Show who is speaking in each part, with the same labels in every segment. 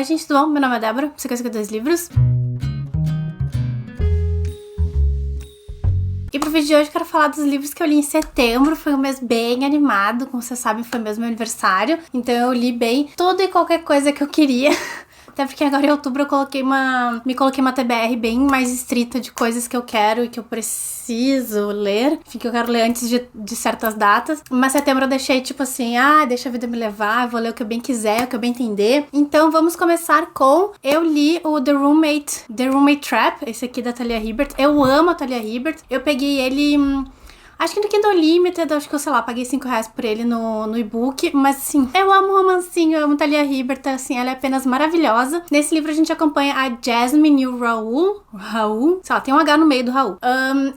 Speaker 1: Oi gente, tudo bom? Meu nome é Débora, você quer 52 livros? E pro vídeo de hoje eu quero falar dos livros que eu li em setembro. Foi um mês bem animado, como vocês sabem foi mesmo meu aniversário. Então eu li bem tudo e qualquer coisa que eu queria. Até porque agora em outubro eu me coloquei uma TBR bem mais estrita de coisas que eu quero e que eu preciso ler. Enfim, que eu quero ler antes de certas datas. Mas setembro eu deixei tipo assim, deixa a vida me levar, eu vou ler o que eu bem quiser, o que eu bem entender. Então vamos começar com... Eu li o The Roommate Trap, esse aqui da Talia Hibbert. Eu amo a Talia Hibbert. Eu peguei ele... Acho que no Kindle Unlimited, acho que eu, sei lá, paguei R$5 por ele no e-book. Mas, assim, eu amo romancinho, eu amo Talia Hibbert, assim, ela é apenas maravilhosa. Nesse livro a gente acompanha a Jasmine e o Raul, sei lá, tem um H no meio do Raul.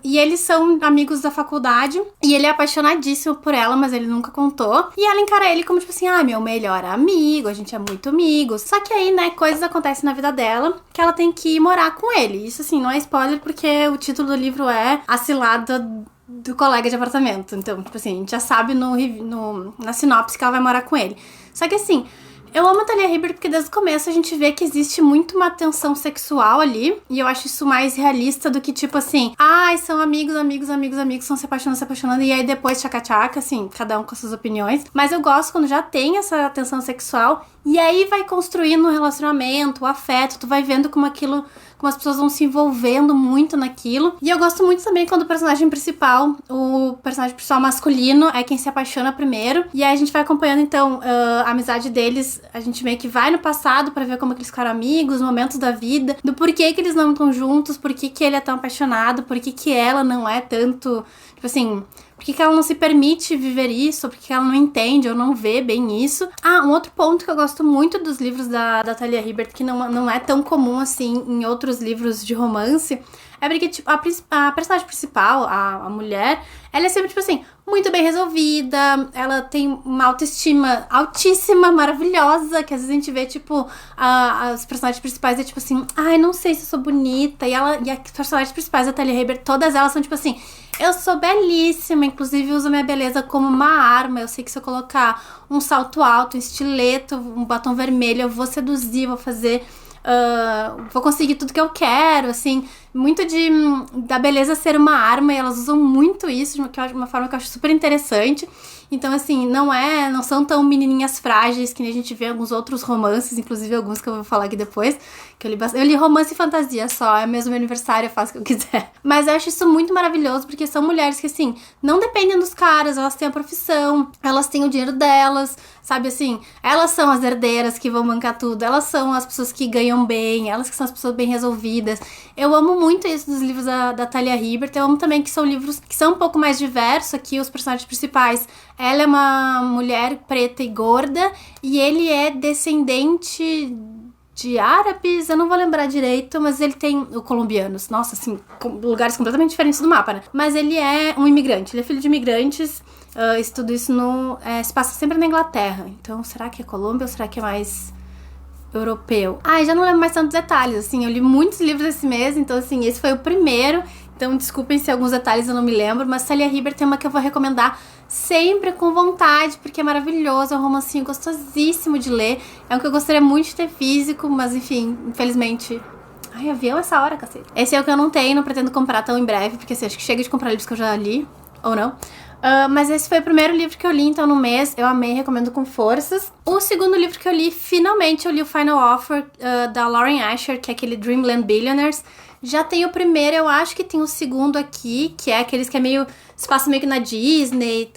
Speaker 1: E eles são amigos da faculdade, e ele é apaixonadíssimo por ela, mas ele nunca contou. E ela encara ele como, tipo assim, meu melhor amigo, a gente é muito amigos. Só que aí, né, coisas acontecem na vida dela, que ela tem que ir morar com ele. Isso, assim, não é spoiler, porque o título do livro é A Cilada do Colega de Apartamento. Então, tipo assim, a gente já sabe na sinopse que ela vai morar com ele. Só que assim, eu amo a Talia Hibbert porque desde o começo a gente vê que existe muito uma tensão sexual ali. E eu acho isso mais realista do que tipo assim, são amigos, estão se apaixonando. E aí depois tchaca-tchaca, assim, cada um com as suas opiniões. Mas eu gosto quando já tem essa tensão sexual. E aí vai construindo o relacionamento, o afeto. Tu vai vendo como as pessoas vão se envolvendo muito naquilo. E eu gosto muito também quando o personagem principal masculino, é quem se apaixona primeiro. E aí a gente vai acompanhando, então, a amizade deles. A gente meio que vai no passado pra ver como é que eles ficaram amigos, momentos da vida, do porquê que eles não estão juntos, porquê que ele é tão apaixonado, porquê que ela não é tanto, tipo assim... Por que ela não se permite viver isso? Por que ela não entende ou não vê bem isso? Um outro ponto que eu gosto muito dos livros da Talia Hibbert, que não é tão comum assim em outros livros de romance, é porque tipo, a personagem principal, a mulher, ela é sempre, tipo assim, muito bem resolvida, ela tem uma autoestima altíssima, maravilhosa, que às vezes a gente vê, tipo, as personagens principais é tipo assim, não sei se eu sou bonita, e as personagens principais da Talia Hibbert, todas elas são tipo assim, eu sou belíssima, inclusive uso minha beleza como uma arma, eu sei que se eu colocar um salto alto, um estileto, um batom vermelho, eu vou seduzir, vou fazer... vou conseguir tudo que eu quero, assim, muito da beleza ser uma arma, e elas usam muito isso de uma forma que eu acho super interessante. Então, assim, não são tão menininhas frágeis que nem a gente vê em alguns outros romances, inclusive alguns que eu vou falar aqui depois, que eu li romance e fantasia só, é mesmo meu aniversário, eu faço o que eu quiser. Mas eu acho isso muito maravilhoso, porque são mulheres que, assim, não dependem dos caras, elas têm a profissão, elas têm o dinheiro delas, sabe, assim, elas são as herdeiras que vão bancar tudo, elas são as pessoas que ganham bem, elas que são as pessoas bem resolvidas. Eu amo muito isso dos livros da Talia Hibbert, eu amo também que são livros que são um pouco mais diversos. Aqui os personagens principais, ela é uma mulher preta e gorda, e ele é descendente de árabes, eu não vou lembrar direito, mas ele tem colombianos, nossa, assim, lugares completamente diferentes do mapa, né? Mas ele é um imigrante, ele é filho de imigrantes. Tudo isso se passa sempre na Inglaterra. Então, será que é Colômbia ou será que é mais europeu? Já não lembro mais tantos detalhes, assim, eu li muitos livros esse mês, então, assim, esse foi o primeiro. Então, desculpem se alguns detalhes eu não me lembro, mas Talia Hibbert tem uma que eu vou recomendar sempre com vontade, porque é maravilhoso, é um romancinho gostosíssimo de ler. É um que eu gostaria muito de ter físico, mas, enfim, infelizmente... avião essa hora, cacete. Esse é o que eu não tenho, não pretendo comprar tão em breve, porque, assim, acho que chega de comprar livros que eu já li, ou não. Mas esse foi o primeiro livro que eu li, então, no mês. Eu amei, recomendo com forças. O segundo livro que eu li, finalmente, eu li o Final Offer, da Lauren Asher, que é aquele Dreamland Billionaires. Já tem o primeiro, eu acho que tem o segundo aqui, que é aqueles que é meio... se passa meio que na Disney.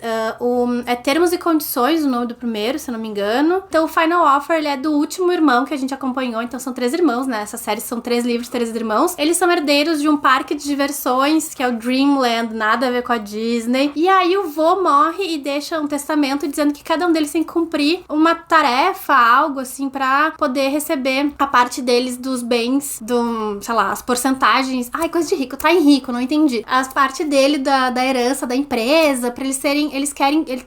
Speaker 1: É Termos e Condições o nome do primeiro, se eu não me engano. Então o Final Offer, ele é do último irmão que a gente acompanhou. Então são 3 irmãos, né? Essa série são 3 livros, 3 irmãos. Eles são herdeiros de um parque de diversões, que é o Dreamland, nada a ver com a Disney. E aí o vô morre e deixa um testamento dizendo que cada um deles tem que cumprir uma tarefa, algo assim, pra poder receber a parte deles dos bens, sei lá, as porcentagens. Coisa de rico, tá em rico, não entendi. As parte dele da herança da empresa, pra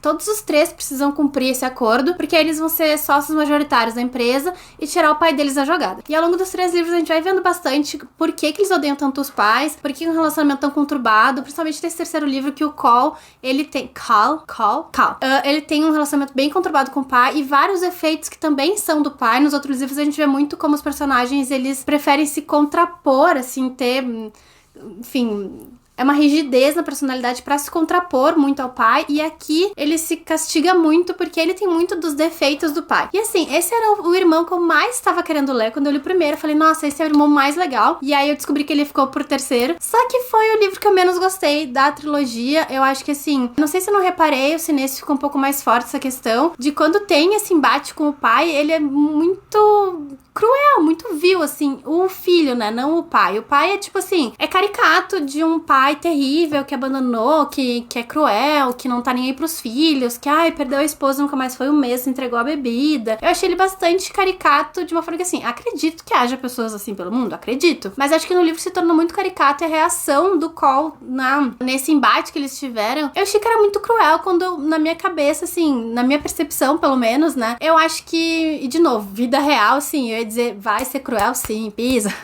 Speaker 1: todos os 3 precisam cumprir esse acordo, porque eles vão ser sócios majoritários da empresa e tirar o pai deles da jogada. E ao longo dos 3 livros a gente vai vendo bastante por que eles odeiam tanto os pais, por que um relacionamento tão conturbado, principalmente nesse terceiro livro que o Cal, ele tem... Cal? Ele tem um relacionamento bem conturbado com o pai, e vários efeitos que também são do pai. Nos outros livros a gente vê muito como os personagens, eles preferem se contrapor, assim, ter, enfim, é uma rigidez na personalidade pra se contrapor muito ao pai, e aqui ele se castiga muito porque ele tem muito dos defeitos do pai. E assim, esse era o irmão que eu mais estava querendo ler. Quando eu li o primeiro, eu falei, nossa, esse é o irmão mais legal. E aí eu descobri que ele ficou por terceiro. Só que foi o livro que eu menos gostei da trilogia. Eu acho que assim, não sei se eu não reparei, o Sinês ficou um pouco mais forte essa questão de quando tem esse embate com o pai, ele é muito cruel, muito vil, assim, o filho, né, não o pai. O pai é tipo assim, é caricato de um pai terrível que abandonou, que é cruel, que não tá nem aí pros filhos, que, ai, perdeu a esposa, nunca mais foi um mês, entregou a bebida. Eu achei ele bastante caricato, de uma forma que, assim, acredito que haja pessoas assim pelo mundo, acredito, mas acho que no livro se tornou muito caricato, e a reação do Cole nesse embate que eles tiveram, eu achei que era muito cruel, quando na minha cabeça, assim, na minha percepção, pelo menos, né, eu acho que, e de novo, vida real, assim, eu ia dizer, vai ser cruel sim, pisa.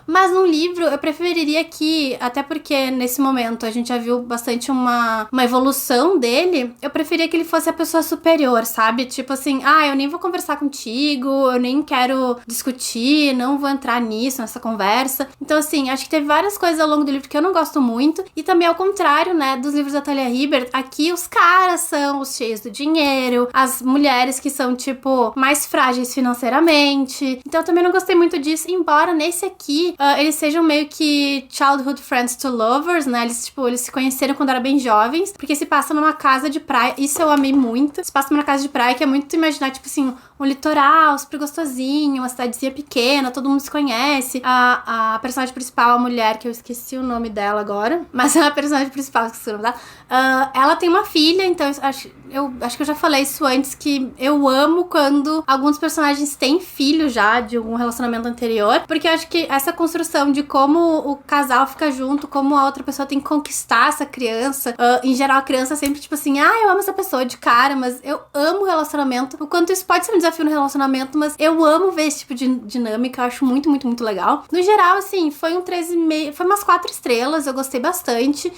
Speaker 1: Mas no livro eu preferiria que, até porque nesse momento a gente já viu bastante uma evolução dele, eu preferia que ele fosse a pessoa superior, sabe? Tipo assim, eu nem vou conversar contigo, eu nem quero discutir, não vou entrar nisso, nessa conversa. Então assim, acho que teve várias coisas ao longo do livro que eu não gosto muito, e também ao contrário, né, dos livros da Talia Hibbert, aqui os caras são os cheios do dinheiro, as mulheres que são, tipo, mais frágeis financeiramente. Então eu também não gostei muito disso, embora nesse aqui eles sejam meio que childhood friends to lovers, né? Eles se conheceram quando eram bem jovens, porque se passa numa casa de praia. Isso eu amei muito. Se passa numa casa de praia que é muito imaginar, tipo assim, um litoral super gostosinho, uma cidadezinha pequena, todo mundo se conhece. A personagem principal, a mulher, que eu esqueci o nome dela agora, mas é a personagem principal, esqueci o nome dela. Ela tem uma filha, então eu acho que eu já falei isso antes, que eu amo quando alguns personagens têm filho já de algum relacionamento anterior, porque eu acho que essa construção de como o casal fica junto, como a outra pessoa tem que conquistar essa criança, em geral a criança sempre tipo assim, eu amo essa pessoa de cara, mas eu amo o relacionamento, o quanto isso pode ser um desafio no relacionamento, mas eu amo ver esse tipo de dinâmica, eu acho muito, muito, muito legal. No geral, assim, foi um 3,5, foi umas 4 estrelas, eu gostei bastante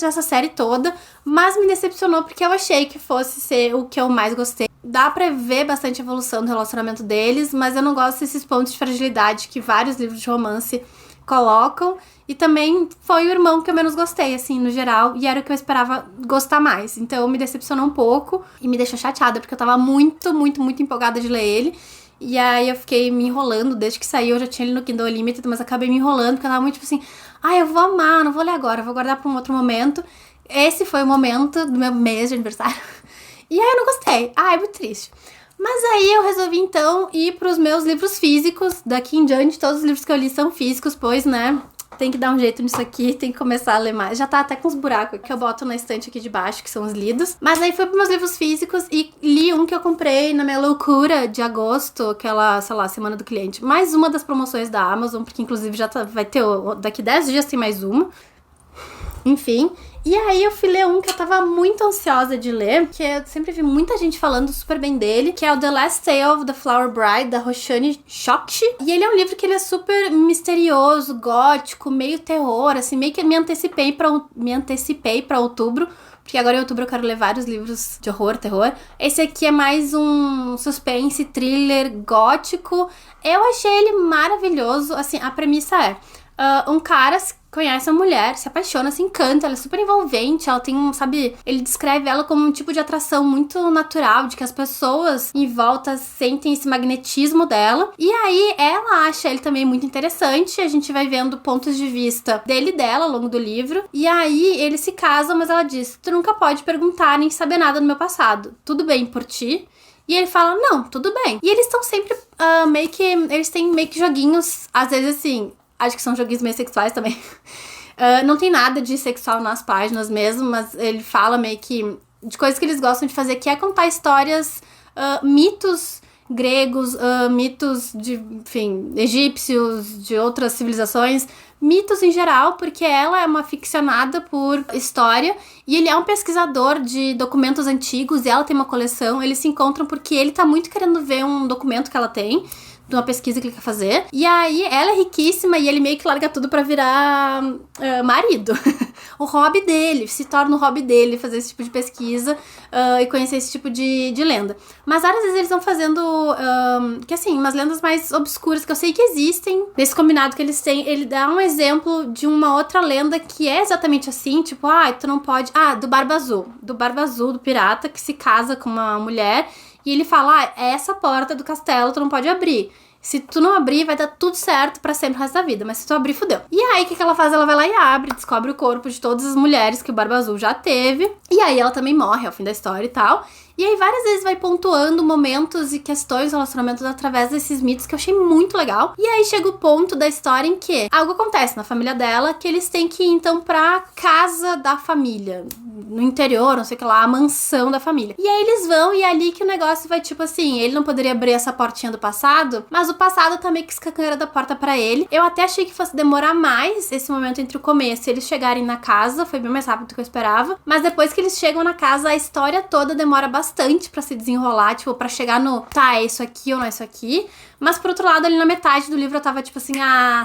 Speaker 1: dessa série toda, mas me decepcionou porque eu achei que fosse ser o que eu mais gostei. Dá pra ver bastante evolução do relacionamento deles, mas eu não gosto desses pontos de fragilidade que vários livros de romance colocam. E também foi o irmão que eu menos gostei, assim, no geral, e era o que eu esperava gostar mais. Então me decepcionou um pouco e me deixou chateada, porque eu tava muito, muito, muito empolgada de ler ele. E aí eu fiquei me enrolando, desde que saiu eu já tinha ele no Kindle Unlimited, mas acabei me enrolando, porque eu tava muito tipo assim, eu vou amar, não vou ler agora, eu vou guardar pra um outro momento. Esse foi o momento do meu mês de aniversário. E aí eu não gostei. É muito triste. Mas aí eu resolvi então ir pros meus livros físicos. Daqui em diante, todos os livros que eu li são físicos, pois, né, tem que dar um jeito nisso aqui, tem que começar a ler mais. Já tá até com os buracos que eu boto na estante aqui de baixo, que são os lidos. Mas aí fui pros meus livros físicos e li um que eu comprei na minha loucura de agosto, aquela, sei lá, Semana do Cliente. Mais uma das promoções da Amazon, porque inclusive já vai ter, daqui 10 dias tem mais uma. Enfim, e aí eu fui ler um que eu tava muito ansiosa de ler, que eu sempre vi muita gente falando super bem dele, que é o The Last Tale of the Flower Bride, da Roshani Chokshi. E ele é um livro que ele é super misterioso, gótico, meio terror, assim, meio que me antecipei pra outubro, porque agora em outubro eu quero ler vários livros de horror, terror. Esse aqui é mais um suspense, thriller gótico. Eu achei ele maravilhoso, assim, a premissa é... um cara conhece uma mulher, se apaixona, se encanta, ela é super envolvente, ela tem ele descreve ela como um tipo de atração muito natural, de que as pessoas em volta sentem esse magnetismo dela, e aí ela acha ele também muito interessante, a gente vai vendo pontos de vista dele e dela ao longo do livro, e aí eles se casam, mas ela diz, tu nunca pode perguntar nem saber nada do meu passado, tudo bem por ti? E ele fala, não, tudo bem. E eles estão sempre eles têm meio que joguinhos, às vezes assim, acho que são joguinhos meio sexuais também. Não tem nada de sexual nas páginas mesmo, mas ele fala meio que de coisas que eles gostam de fazer, que é contar histórias, mitos gregos, mitos de, enfim, egípcios, de outras civilizações, mitos em geral, porque ela é uma ficcionada por história e ele é um pesquisador de documentos antigos e ela tem uma coleção. Eles se encontram porque ele tá muito querendo ver um documento que ela tem, de uma pesquisa que ele quer fazer. E aí, ela é riquíssima e ele meio que larga tudo pra virar marido. O hobby dele, se torna o hobby dele fazer esse tipo de pesquisa. e conhecer esse tipo de lenda. Mas várias vezes eles vão fazendo, que assim, umas lendas mais obscuras que eu sei que existem. Nesse combinado que eles têm, ele dá um exemplo de uma outra lenda que é exatamente assim, tipo, tu não pode... do Barba Azul. Do Barba Azul, do pirata, que se casa com uma mulher, e ele fala, é essa porta do castelo, tu não pode abrir. Se tu não abrir, vai dar tudo certo pra sempre o resto da vida. Mas se tu abrir, fudeu. E aí, o que ela faz? Ela vai lá e abre, descobre o corpo de todas as mulheres que o Barba Azul já teve. E aí, ela também morre ao fim da história e tal. E aí, várias vezes vai pontuando momentos e questões, relacionamentos através desses mitos que eu achei muito legal. E aí, chega o ponto da história em que algo acontece na família dela, que eles têm que ir, então, pra casa da família. No interior, não sei o que lá, a mansão da família. E aí, eles vão e é ali que o negócio vai, tipo assim, ele não poderia abrir essa portinha do passado, mas o passado tá meio que escancarando a porta pra ele. Eu até achei que fosse demorar mais esse momento entre o começo e eles chegarem na casa, foi bem mais rápido do que eu esperava. Mas depois que eles chegam na casa, a história toda demora bastante pra se desenrolar, tipo, pra chegar no, é isso aqui ou não é isso aqui. Mas por outro lado, ali na metade do livro eu tava tipo assim,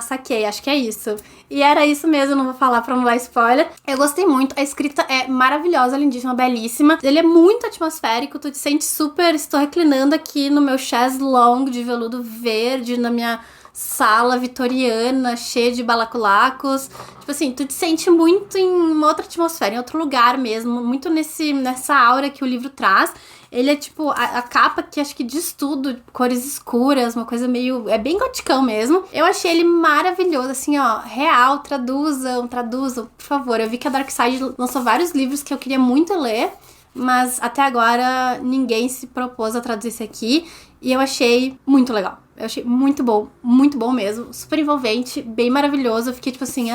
Speaker 1: saquei, acho que é isso. E era isso mesmo, não vou falar pra não dar spoiler. Eu gostei muito, a escrita é maravilhosa, lindíssima, belíssima. Ele é muito atmosférico, tu te sente super... Estou reclinando aqui no meu chaise longue de veludo verde, na minha sala vitoriana, cheia de balaculacos. Tipo assim, tu te sente muito em uma outra atmosfera, em outro lugar mesmo, muito nessa aura que o livro traz. Ele é tipo, a capa que acho que diz tudo, cores escuras, uma coisa meio... É bem goticão mesmo. Eu achei ele maravilhoso, assim, real, traduzam, por favor. Eu vi que a Dark Side lançou vários livros que eu queria muito ler, mas até agora ninguém se propôs a traduzir esse aqui, e eu achei muito legal. Eu achei muito bom mesmo, super envolvente, bem maravilhoso. Eu fiquei tipo assim,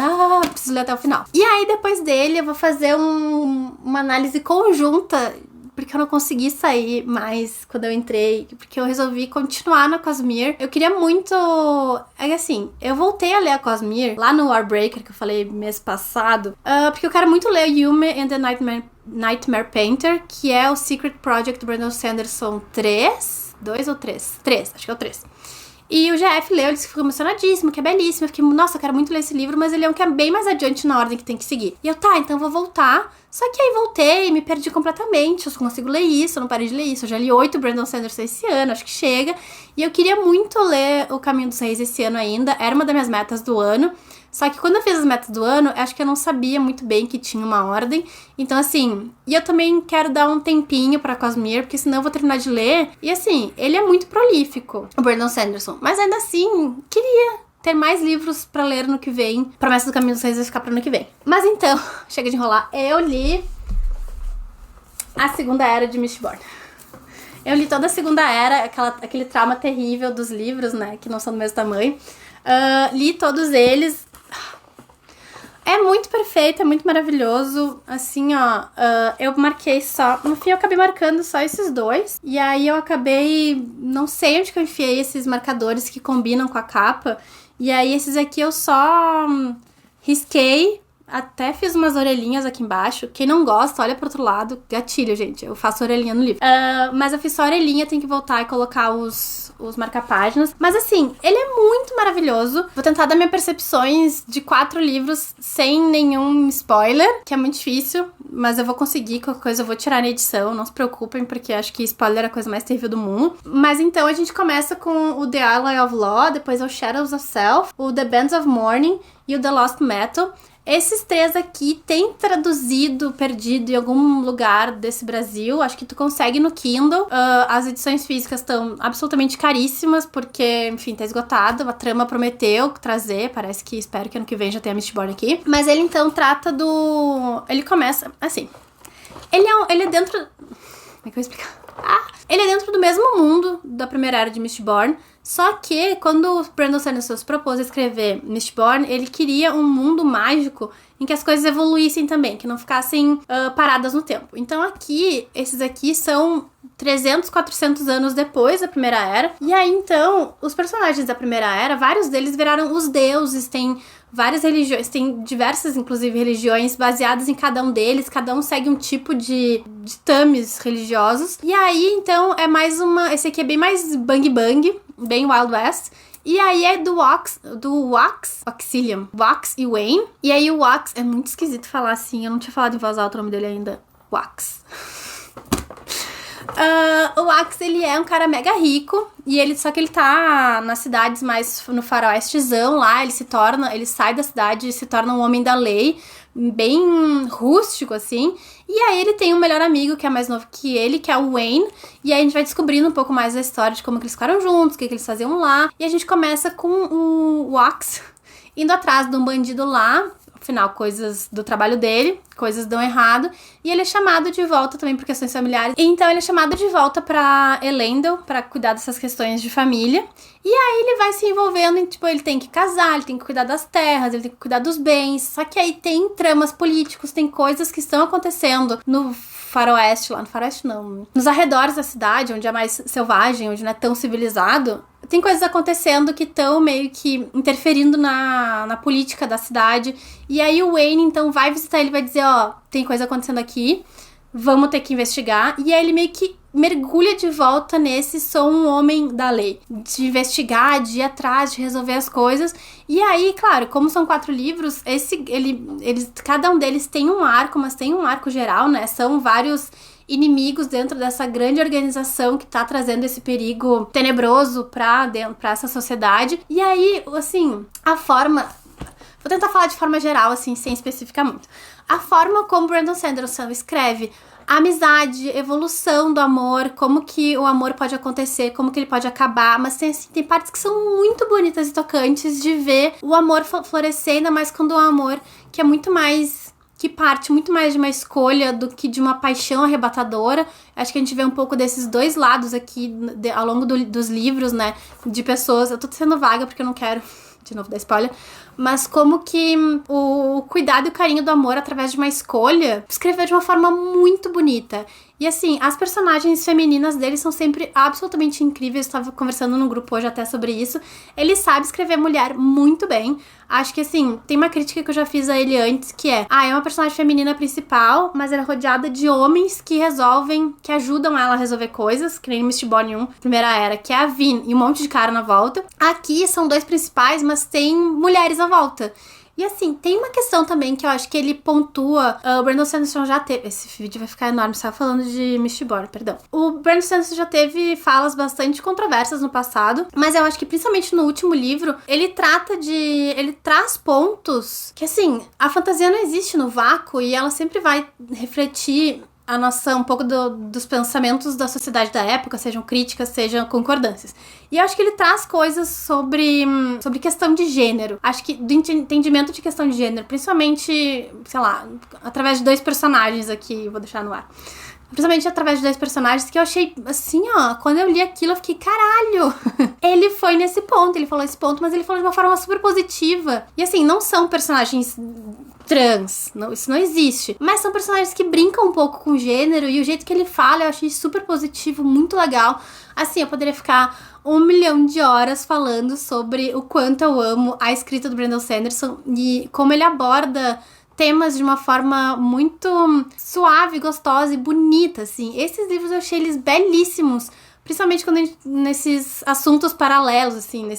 Speaker 1: preciso ler até o final. E aí depois dele eu vou fazer uma análise conjunta, porque eu não consegui sair mais quando eu entrei, porque eu resolvi continuar na Cosmere. Eu queria muito... É assim, eu voltei a ler a Cosmere lá no Warbreaker, que eu falei mês passado, porque eu quero muito ler Yume and the Nightmare Painter, que é o Secret Project do Brandon Sanderson 3. 2 ou 3? 3, acho que é o 3. E o GF leu, ele ficou emocionadíssimo, que é belíssimo. Eu fiquei, nossa, eu quero muito ler esse livro, mas ele é um que é bem mais adiante na ordem que tem que seguir. E eu, então vou voltar. Só que aí voltei, me perdi completamente. Eu só consigo ler isso, eu não parei de ler isso. Eu já li 8 Brandon Sanderson esse ano, acho que chega. E eu queria muito ler O Caminho dos Reis esse ano ainda. Era uma das minhas metas do ano. Só que quando eu fiz as metas do ano, acho que eu não sabia muito bem que tinha uma ordem. Então, assim, e eu também quero dar um tempinho pra Cosmere, porque senão eu vou terminar de ler. E assim, ele é muito prolífico, o Brandon Sanderson. Mas ainda assim, queria ter mais livros pra ler no que vem. Promessa do Caminho dos Reis vai ficar pro ano que vem. Mas então, chega de enrolar. Eu li a Segunda Era de Mistborn. Eu li toda a Segunda Era, aquele trauma terrível dos livros, né, que não são do mesmo tamanho. Li todos eles. É muito perfeito, é muito maravilhoso. Assim, eu marquei só... No fim, eu acabei marcando só esses dois. E aí, eu acabei... Não sei onde que eu enfiei esses marcadores que combinam com a capa. E aí, esses aqui eu só risquei. Até fiz umas orelhinhas aqui embaixo. Quem não gosta, olha pro outro lado. Gatilho, gente. Eu faço orelhinha no livro. Mas eu fiz só orelhinha, tem que voltar e colocar os marca-páginas. Mas assim, ele é muito maravilhoso. Vou tentar dar minhas percepções de 4 livros sem nenhum spoiler, que é muito difícil, mas eu vou conseguir. Qualquer coisa eu vou tirar na edição, não se preocupem, porque acho que spoiler é a coisa mais terrível do mundo. Mas então a gente começa com o The Ally of Law, depois é o Shadows of Self, o The Bands of Mourning e o The Lost Metal. Esses 3 aqui tem traduzido, perdido em algum lugar desse Brasil. Acho que tu consegue no Kindle. As edições físicas estão absolutamente caríssimas, porque, enfim, tá esgotado. A trama prometeu trazer, parece que, espero que ano que vem já tenha Mistborn aqui. Mas ele, então, trata do... Ele começa, assim... Ele é dentro... Como é que eu vou explicar? Ele é dentro do mesmo mundo da Primeira Era de Mistborn, só que quando o Brandon Sanderson se propôs a escrever Mistborn, ele queria um mundo mágico em que as coisas evoluíssem também, que não ficassem paradas no tempo. Então aqui, esses aqui são 300, 400 anos depois da Primeira Era. E aí, então, os personagens da Primeira Era, vários deles viraram os deuses, tem várias religiões, tem diversas, inclusive, religiões baseadas em cada um deles, cada um segue um tipo de ditames religiosos. E aí, então, é mais esse aqui é bem mais bang bang, bem Wild West. E aí é do Wax, Waxilium, Wax e Wayne. E aí o Wax, é muito esquisito falar assim, eu não tinha falado em voz alta o nome dele ainda. Wax. O Axe, ele é um cara mega rico, só que ele tá nas cidades mais no faroestezão lá, ele sai da cidade e se torna um homem da lei, bem rústico, assim. E aí ele tem um melhor amigo que é mais novo que ele, que é o Wayne. E aí a gente vai descobrindo um pouco mais da história de como que eles ficaram juntos, o que eles faziam lá. E a gente começa com o Axe indo atrás de um bandido lá. Afinal, coisas do trabalho dele, coisas dão errado. E ele é chamado de volta também por questões familiares. Então ele é chamado de volta pra Elendel, pra cuidar dessas questões de família. E aí ele vai se envolvendo em, tipo, ele tem que casar, ele tem que cuidar das terras, ele tem que cuidar dos bens. Só que aí tem tramas políticos, tem coisas que estão acontecendo no faroeste lá. No faroeste não. Nos arredores da cidade, onde é mais selvagem, onde não é tão civilizado. Tem coisas acontecendo que estão meio que interferindo na política da cidade. E aí o Wayne, então, vai visitar ele e vai dizer, ó, tem coisa acontecendo aqui, vamos ter que investigar. E aí ele meio que mergulha de volta nesse sou um homem da lei. De investigar, de ir atrás, de resolver as coisas. E aí, claro, como são 4 livros, cada um deles tem um arco, mas tem um arco geral, né? São vários inimigos dentro dessa grande organização que tá trazendo esse perigo tenebroso pra essa sociedade. E aí, assim, a forma... Vou tentar falar de forma geral, assim, sem especificar muito. A forma como Brandon Sanderson escreve a amizade, evolução do amor, como que o amor pode acontecer, como que ele pode acabar, mas tem partes que são muito bonitas e tocantes de ver o amor florescer, ainda mais quando o amor que é muito mais... que parte muito mais de uma escolha do que de uma paixão arrebatadora. Acho que a gente vê um pouco desses dois lados aqui ao longo dos livros, né? De pessoas... Eu tô sendo vaga porque eu não quero, de novo, dar spoiler. Mas como que o cuidado e o carinho do amor através de uma escolha escreveu de uma forma muito bonita. E assim, as personagens femininas dele são sempre absolutamente incríveis. Eu estava conversando no grupo hoje até sobre isso. Ele sabe escrever mulher muito bem. Acho que assim, tem uma crítica que eu já fiz a ele antes, que é uma personagem feminina principal, mas ela é rodeada de homens que ajudam ela a resolver coisas, que nem Mistborn 1, Primeira Era, que é a Vin e um monte de cara na volta. Aqui são 2 principais, mas tem mulheres à volta. E assim, tem uma questão também que eu acho que ele pontua. O Brandon Sanderson já teve... Esse vídeo vai ficar enorme, só falando de Mistborn, perdão. O Brandon Sanderson já teve falas bastante controversas no passado, mas eu acho que principalmente no último livro, ele traz pontos que, assim, a fantasia não existe no vácuo e ela sempre vai refletir a nossa, um pouco dos pensamentos da sociedade da época, sejam críticas, sejam concordâncias. E eu acho que ele traz coisas sobre questão de gênero. Acho que do entendimento de questão de gênero, principalmente, sei lá, através de 2 personagens aqui, vou deixar no ar. Principalmente através de 2 personagens que eu achei, assim, ó, quando eu li aquilo eu fiquei, caralho! Ele foi nesse ponto, ele falou esse ponto, mas ele falou de uma forma super positiva. E assim, não são personagens trans, não, isso não existe. Mas são personagens que brincam um pouco com o gênero e o jeito que ele fala eu achei super positivo, muito legal. Assim, eu poderia ficar 1 milhão de horas falando sobre o quanto eu amo a escrita do Brandon Sanderson e como ele aborda temas de uma forma muito suave, gostosa e bonita, assim. Esses livros eu achei eles belíssimos, principalmente quando nesses assuntos paralelos, assim,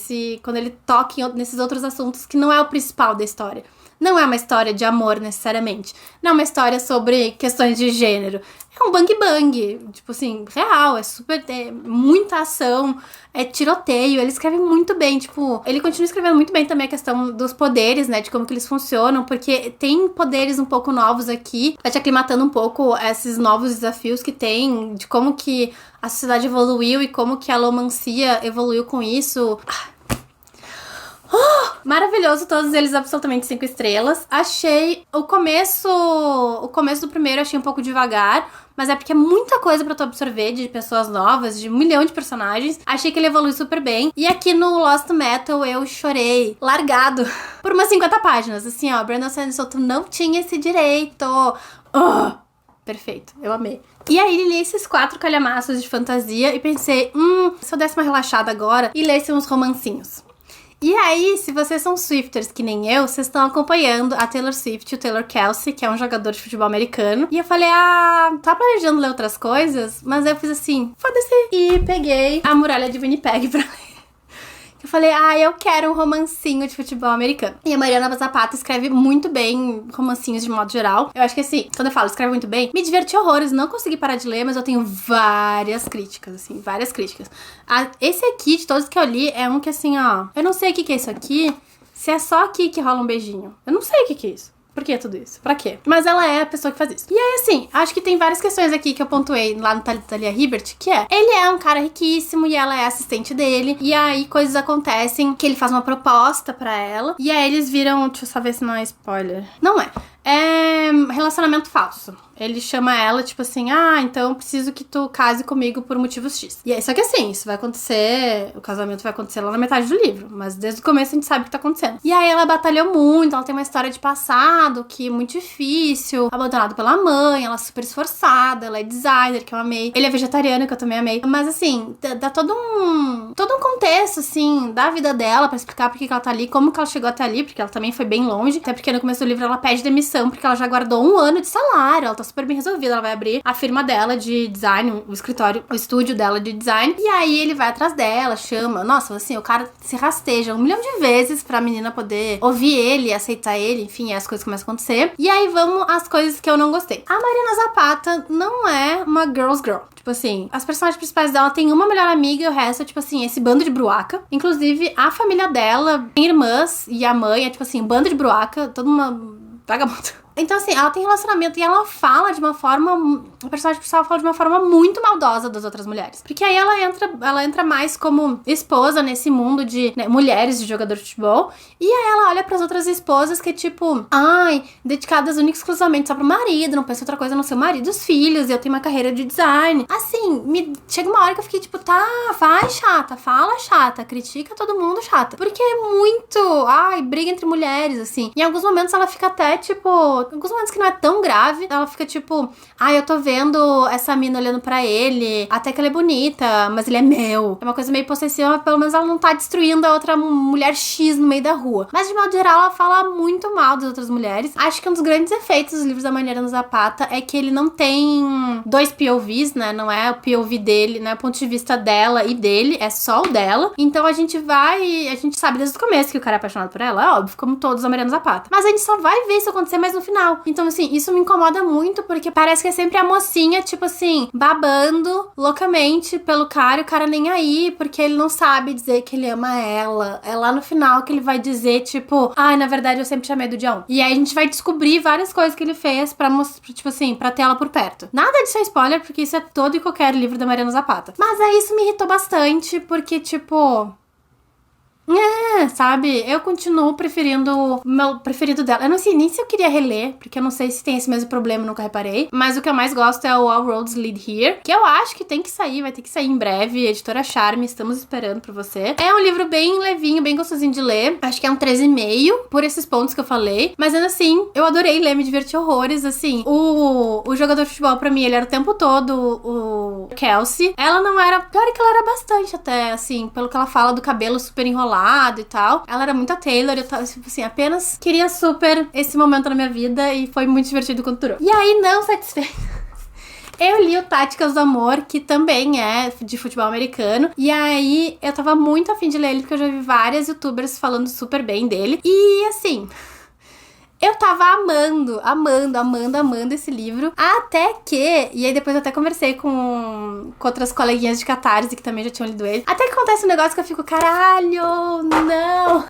Speaker 1: quando ele toca nesses outros assuntos que não é o principal da história. Não é uma história de amor, necessariamente. Não é uma história sobre questões de gênero. É um bang-bang, tipo assim, real, é muita ação, é tiroteio, ele escreve muito bem, tipo, ele continua escrevendo muito bem também a questão dos poderes, né, de como que eles funcionam, porque tem poderes um pouco novos aqui, tá te aclimatando um pouco a esses novos desafios que tem, de como que a sociedade evoluiu e como que a alomancia evoluiu com isso. Maravilhoso, todos eles absolutamente 5 estrelas. Achei o começo do primeiro achei um pouco devagar, mas é porque é muita coisa pra tu absorver de pessoas novas, de 1 milhão de personagens. Achei que ele evolui super bem. E aqui no Lost Metal eu chorei largado por umas 50 páginas. Assim, ó, Brandon Sanderson, tu não tinha esse direito. Perfeito, eu amei. E aí li esses 4 calhamaços de fantasia e pensei, se eu desse uma relaxada agora e lesse uns romancinhos. E aí, se vocês são Swifters que nem eu, vocês estão acompanhando a Taylor Swift e o Taylor Kelce, que é um jogador de futebol americano. E eu falei, tá planejando ler outras coisas? Mas aí eu fiz assim, foda-se. E peguei A Muralha de Winnipeg pra ler. que eu falei, eu quero um romancinho de futebol americano. E a Mariana Zapata escreve muito bem romancinhos de modo geral. Eu acho que assim, quando eu falo escreve muito bem, me diverti horrores, não consegui parar de ler, mas eu tenho várias críticas, assim, várias críticas. Esse aqui, de todos que eu li, é um que assim, ó, eu não sei o que é isso aqui, se é só aqui que rola um beijinho. Eu não sei o que é isso. Por que tudo isso? Pra quê? Mas ela é a pessoa que faz isso. E aí, assim, acho que tem várias questões aqui que eu pontuei lá no Thalia Hibbert, que é, ele é um cara riquíssimo e ela é assistente dele, e aí coisas acontecem que ele faz uma proposta pra ela, e aí eles viram, deixa eu só ver se não é spoiler. Não é. É relacionamento falso. Ele chama ela, tipo assim, então preciso que tu case comigo por motivos X. E aí, só que assim, isso vai acontecer, o casamento vai acontecer lá na metade do livro, mas desde o começo a gente sabe o que tá acontecendo. E aí ela batalhou muito, ela tem uma história de passado que é muito difícil, abandonado pela mãe, ela é super esforçada, ela é designer, que eu amei. Ele é vegetariano, que eu também amei. Mas assim, dá todo um contexto, assim, da vida dela pra explicar por que ela tá ali, como que ela chegou até ali, porque ela também foi bem longe. Até porque no começo do livro ela pede demissão, porque ela já guardou 1 ano de salário, ela tá super bem resolvida, ela vai abrir a firma dela de design, o escritório, o estúdio dela de design, e aí ele vai atrás dela, chama, nossa, assim, o cara se rasteja 1 milhão de vezes pra menina poder ouvir ele, aceitar ele, enfim, as coisas começam a acontecer. E aí vamos às coisas que eu não gostei. A Mariana Zapata não é uma girl's girl. Tipo assim, as personagens principais dela tem uma melhor amiga e o resto é, tipo assim, esse bando de bruaca. Inclusive, a família dela tem irmãs e a mãe é, tipo assim, um bando de bruaca, toda uma vagabunda. Então, assim, ela tem relacionamento e ela fala de uma forma... A personagem principal fala de uma forma muito maldosa das outras mulheres. Porque aí ela entra mais como esposa nesse mundo de mulheres de jogador de futebol. E aí ela olha pras outras esposas que, tipo... dedicadas única e exclusivamente só pro marido. Não pensa outra coisa no seu marido e os filhos. E eu tenho uma carreira de design. Assim, chega uma hora que eu fiquei, tipo... Tá, vai chata, fala chata. Critica todo mundo chata. Porque é muito... briga entre mulheres, assim. Em alguns momentos ela fica até, tipo... Em alguns momentos que não é tão grave, ela fica tipo, eu tô vendo essa mina olhando pra ele, até que ela é bonita, mas ele é meu. É uma coisa meio possessiva, mas pelo menos ela não tá destruindo a outra mulher X no meio da rua. Mas de modo geral, ela fala muito mal das outras mulheres. Acho que um dos grandes efeitos dos livros da Mariana Zapata é que ele não tem 2 POVs, né? Não é o POV dele, não é o ponto de vista dela e dele, é só o dela. Então a gente sabe desde o começo que o cara é apaixonado por ela, é óbvio, como todos a Mariana Zapata. Mas a gente só vai ver isso acontecer mais no final. Então, assim, isso me incomoda muito, porque parece que é sempre a mocinha, tipo assim, babando loucamente pelo cara, e o cara nem aí, porque ele não sabe dizer que ele ama ela. É lá no final que ele vai dizer, tipo, na verdade eu sempre chamei do John. E aí a gente vai descobrir várias coisas que ele fez pra mostrar, tipo assim, pra ter ela por perto. Nada disso é spoiler, porque isso é todo e qualquer livro da Mariana Zapata. Mas aí isso me irritou bastante, porque, tipo... sabe? Eu continuo preferindo o meu preferido dela. Eu não sei nem se eu queria reler, porque eu não sei se tem esse mesmo problema, nunca reparei. Mas o que eu mais gosto é o All Roads Lead Here, que eu acho que tem que sair, vai ter que sair em breve. Editora Charme, estamos esperando por você. É um livro bem levinho, bem gostosinho de ler. Acho que é um 13,5, por esses pontos que eu falei. Mas ainda assim, eu adorei ler, me diverti horrores, assim. O jogador de futebol, pra mim, ele era o tempo todo o Kelsey. Ela não era... Pior é que ela era bastante até, assim, pelo que ela fala do cabelo super enrolado e tal. Ela era muito a Taylor, eu tava, tipo assim, apenas queria super esse momento na minha vida e foi muito divertido quando durou. E aí, não satisfeita, eu li o Táticas do Amor, que também é de futebol americano. E aí, eu tava muito afim de ler ele, porque eu já vi várias youtubers falando super bem dele. E, assim... Eu tava amando esse livro. Até que... E aí depois eu até conversei com outras coleguinhas de Catarse que também já tinham lido ele. Até que acontece um negócio que eu fico, caralho, não.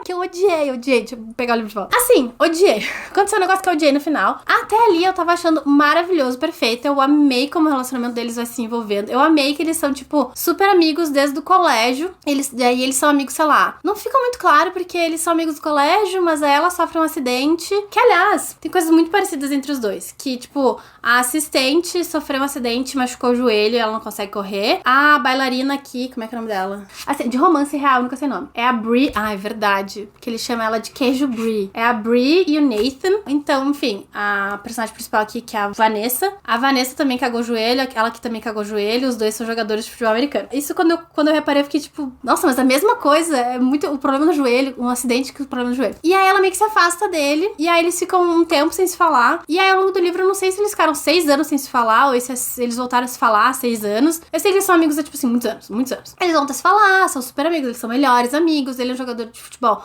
Speaker 1: Que eu odiei. Deixa eu pegar o livro de volta. Assim, odiei. Aconteceu um negócio que eu odiei no final. Até ali eu tava achando maravilhoso, perfeito. Eu amei como o relacionamento deles vai se envolvendo. Eu amei que eles são, tipo, super amigos desde o colégio. Daí eles são amigos, sei lá. Não fica muito claro porque eles são amigos do colégio, mas aí ela sofre um acidente. Que, aliás, tem coisas muito parecidas entre os dois. Que, tipo, a assistente sofreu um acidente, machucou o joelho e ela não consegue correr. A bailarina aqui, como é que é o nome dela? Assim, de romance real, nunca sei o nome. É a Brie. É verdade. verdade. Porque ele chama ela de queijo Brie. É a Brie e o Nathan. Então, enfim, a personagem principal aqui, que é a Vanessa. A Vanessa também cagou o joelho, ela que também cagou o joelho. Os dois são jogadores de futebol americano. Isso quando eu reparei, eu fiquei tipo, nossa, mas a mesma coisa. É muito o problema no joelho, um acidente que o problema no joelho. E aí ela meio que se afasta dele. E aí eles ficam um tempo sem se falar. E aí ao longo do livro, eu não sei se eles ficaram 6 anos sem se falar, ou se eles voltaram a se falar há 6 anos. Eu sei que eles são amigos há, tipo assim, muitos anos, muitos anos. Eles voltam a se falar, são super amigos, eles são melhores amigos. Ele é um jogador de futebol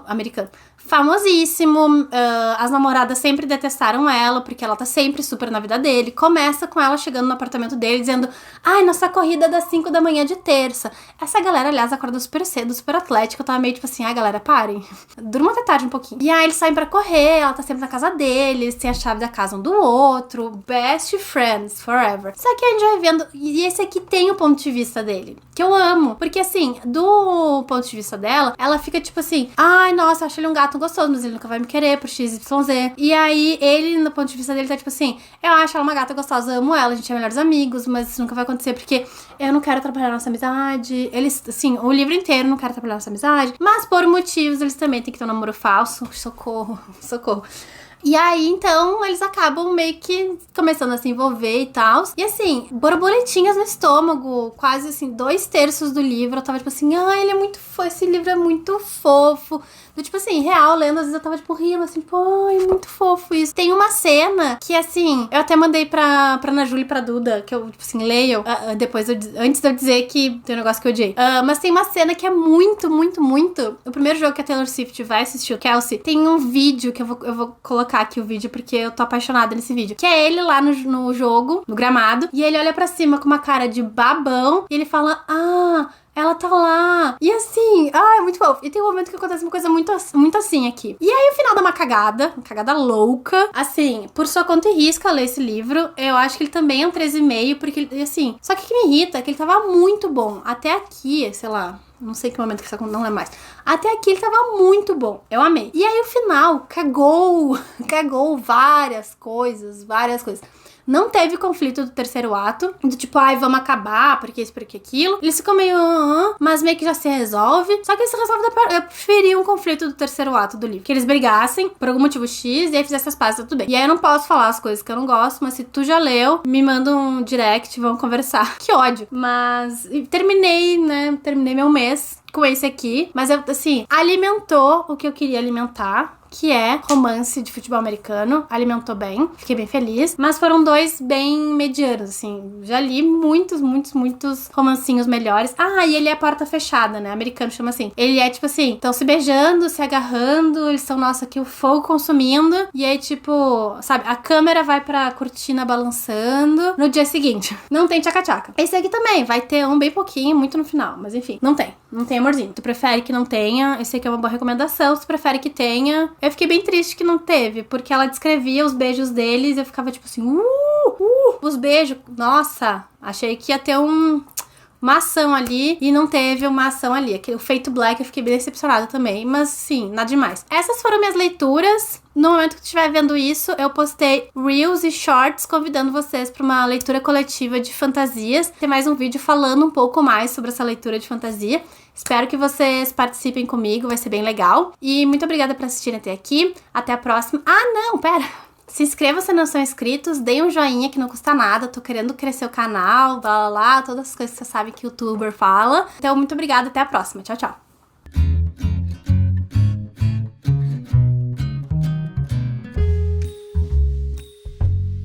Speaker 1: americano. Famosíssimo, as namoradas sempre detestaram ela, porque ela tá sempre super na vida dele. Começa com ela chegando no apartamento dele, dizendo, ai, nossa corrida é das 5 da manhã de terça. Essa galera, aliás, acorda super cedo, super atlética. Eu tava meio tipo assim, ai, galera, parem. Durma até tarde um pouquinho. E aí eles saem pra correr, ela tá sempre na casa dele, eles têm a chave da casa um do outro. Best friends forever. Só que a gente vai vendo, e esse aqui tem o ponto de vista dele, que eu amo. Porque assim, do ponto de vista dela, ela fica tipo assim, ai, nossa, eu acho ele um gato gostoso, mas ele nunca vai me querer por XYZ. E aí, ele, no ponto de vista dele, tá tipo assim, eu acho ela uma gata gostosa, eu amo ela, a gente é melhores amigos, mas isso nunca vai acontecer porque eu não quero atrapalhar nossa amizade. Eles, assim, o livro inteiro não quero atrapalhar nossa amizade, mas por motivos eles também têm que ter um namoro falso. Socorro, socorro. E aí, então, eles acabam meio que começando a se envolver e tal. E assim, borboletinhas no estômago, quase assim, 2/3 do livro. Eu tava tipo assim, ele é muito fofo, esse livro é muito fofo. Do, tipo assim, real, lendo, às vezes eu tava tipo rindo, assim, tipo, ai, muito fofo isso. Tem uma cena que, assim, eu até mandei pra Ana Júlia e pra Duda, que eu, tipo assim, leiam, depois, antes de eu dizer que tem um negócio que eu odiei. Mas tem uma cena que é muito, muito, muito... O primeiro jogo que a Taylor Swift vai assistir, o Kelsey, tem um vídeo que eu vou colocar aqui o vídeo, porque eu tô apaixonada nesse vídeo, que é ele lá no jogo, no gramado, e ele olha pra cima com uma cara de babão, e ele fala, ela tá lá. E assim, é muito fofo. E tem um momento que acontece uma coisa muito, muito assim aqui. E aí o final dá uma cagada louca. Assim, por sua conta e risco ler esse livro, eu acho que ele também é um 13,5, porque ele, assim... Só que o que me irrita é que ele tava muito bom. Até aqui, sei lá... Não sei que momento que isso não é mais. Até aqui ele tava muito bom. Eu amei. E aí o final cagou várias coisas. Não teve conflito do terceiro ato, do tipo, vamos acabar, porque isso, porque aquilo. Eles ficam meio, mas meio que já se resolve. Só que ele se resolve, eu preferi um conflito do terceiro ato do livro. Que eles brigassem por algum motivo X e aí fizessem as pazes, tudo bem. E aí eu não posso falar as coisas que eu não gosto, mas se tu já leu, me manda um direct, vamos conversar. Que ódio. Mas terminei meu mês com esse aqui. Mas, assim, alimentou o que eu queria alimentar, que é romance de futebol americano. Alimentou bem, fiquei bem feliz. Mas foram 2 bem medianos, assim. Já li muitos romancinhos melhores. E ele é porta fechada, né? Americano chama assim. Ele é, tipo assim, estão se beijando, se agarrando, eles estão, nossa, aqui o fogo consumindo. E aí, tipo, sabe, a câmera vai pra cortina balançando no dia seguinte. Não tem tchaca-tchaca. Esse aqui também vai ter um bem pouquinho, muito no final. Mas enfim, não tem amorzinho. Tu prefere que não tenha, esse aqui é uma boa recomendação. Se tu prefere que tenha... Eu fiquei bem triste que não teve, porque ela descrevia os beijos deles e eu ficava tipo assim, os beijos, nossa, achei que ia ter uma ação ali e não teve uma ação ali. O Fate Black eu fiquei bem decepcionada também, mas sim, nada demais. Essas foram minhas leituras. No momento que tu estiver vendo isso, eu postei Reels e Shorts convidando vocês para uma leitura coletiva de fantasias. Tem mais um vídeo falando um pouco mais sobre essa leitura de fantasia. Espero que vocês participem comigo, vai ser bem legal. E muito obrigada por assistirem até aqui. Até a próxima. Não, pera! Se inscrevam se não são inscritos, deem um joinha que não custa nada. Tô querendo crescer o canal, blá blá blá, todas as coisas que você sabe que o youtuber fala. Então, muito obrigada, até a próxima. Tchau, tchau.